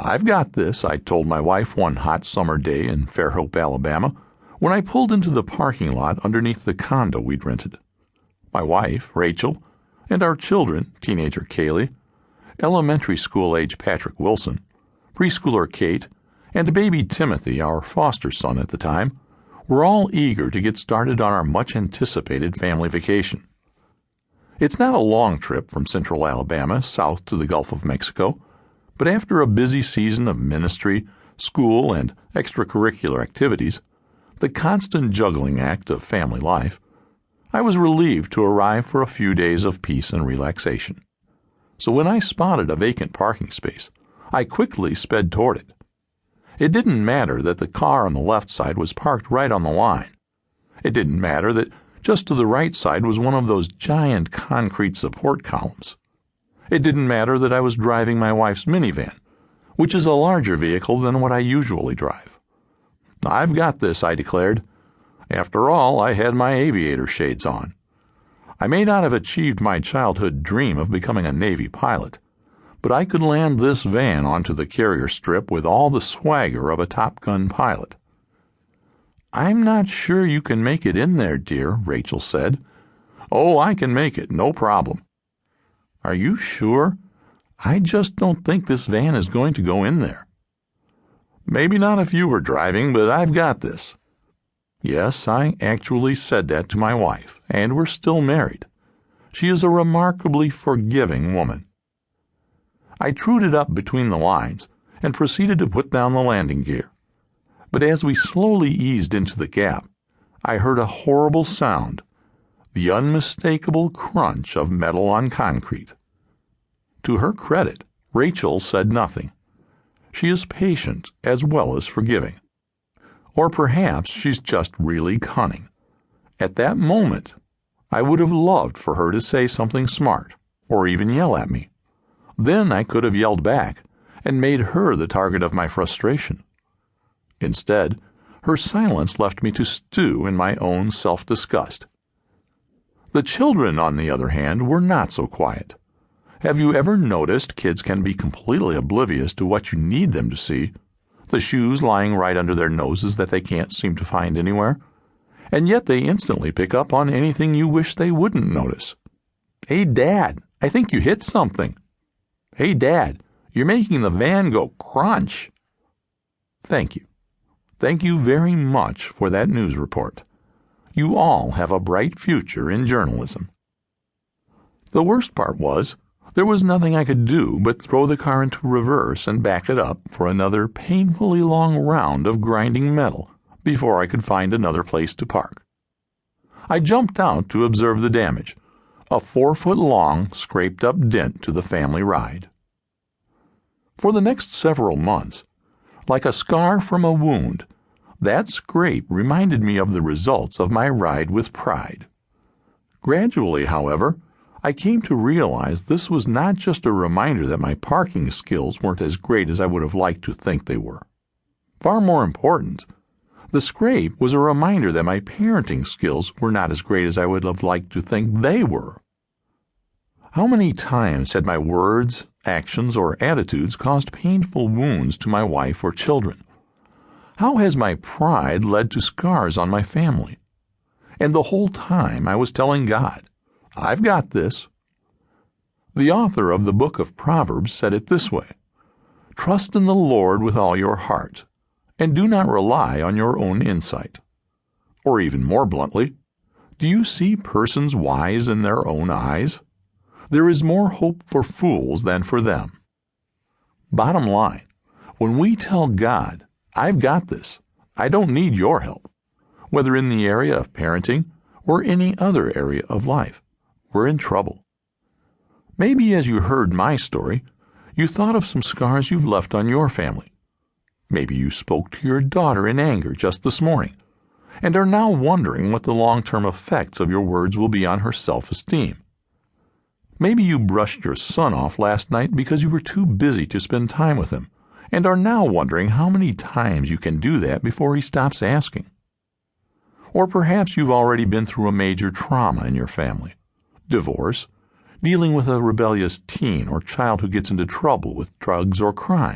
"I've got this," I told my wife one hot summer day in Fairhope, Alabama, when I pulled into the parking lot underneath the condo we'd rented. My wife, Rachel, and our children, teenager Kaylee, elementary school-age Patrick Wilson, preschooler Kate, and baby Timothy, our foster son at the time, were all eager to get started on our much-anticipated family vacation. It's not a long trip from central Alabama south to the Gulf of Mexico, but after a busy season of ministry, school, and extracurricular activities, the constant juggling act of family life, I was relieved to arrive for a few days of peace and relaxation. So when I spotted a vacant parking space, I quickly sped toward it. It didn't matter that the car on the left side was parked right on the line. It didn't matter that just to the right side was one of those giant concrete support columns. It didn't matter that I was driving my wife's minivan, which is a larger vehicle than what I usually drive. "I've got this," I declared. After all, I had my aviator shades on. I may not have achieved my childhood dream of becoming a Navy pilot, but I could land this van onto the carrier strip with all the swagger of a Top Gun pilot. "I'm not sure you can make it in there, dear," Rachel said. "Oh, I can make it, no problem." "Are you sure? I just don't think this van is going to go in there." "Maybe not if you were driving, but I've got this." Yes, I actually said that to my wife, and we're still married. She is a remarkably forgiving woman. I trued it up between the lines and proceeded to put down the landing gear. But as we slowly eased into the gap, I heard a horrible sound, the unmistakable crunch of metal on concrete. To her credit, Rachel said nothing. She is patient as well as forgiving. Or perhaps she's just really cunning. At that moment, I would have loved for her to say something smart, or even yell at me. Then I could have yelled back and made her the target of my frustration. Instead, her silence left me to stew in my own self-disgust. The children, on the other hand, were not so quiet. Have you ever noticed kids can be completely oblivious to what you need them to see? The shoes lying right under their noses that they can't seem to find anywhere? And yet they instantly pick up on anything you wish they wouldn't notice. "Hey, Dad, I think you hit something." "Hey, Dad, you're making the van go crunch." Thank you. Thank you very much for that news report. You all have a bright future in journalism. The worst part was, there was nothing I could do but throw the car into reverse and back it up for another painfully long round of grinding metal before I could find another place to park. I jumped out to observe the damage, a 4-foot-long, scraped-up dent to the family ride. For the next several months, like a scar from a wound, that scrape reminded me of the results of my ride with pride. Gradually, however, I came to realize this was not just a reminder that my parking skills weren't as great as I would have liked to think they were. Far more important, the scrape was a reminder that my parenting skills were not as great as I would have liked to think they were. How many times had my words, actions, or attitudes caused painful wounds to my wife or children? How has my pride led to scars on my family? And the whole time I was telling God, "I've got this." The author of the book of Proverbs said it this way: "Trust in the Lord with all your heart, and do not rely on your own insight." Or even more bluntly, do you see persons wise in their own eyes? There is more hope for fools than for them. Bottom line, when we tell God, "I've got this, I don't need your help," whether in the area of parenting or any other area of life, we're in trouble. Maybe as you heard my story, you thought of some scars you've left on your family. Maybe you spoke to your daughter in anger just this morning, and are now wondering what the long-term effects of your words will be on her self-esteem. Maybe you brushed your son off last night because you were too busy to spend time with him, and are now wondering how many times you can do that before he stops asking. Or perhaps you've already been through a major trauma in your family: divorce, dealing with a rebellious teen or child who gets into trouble with drugs or crime,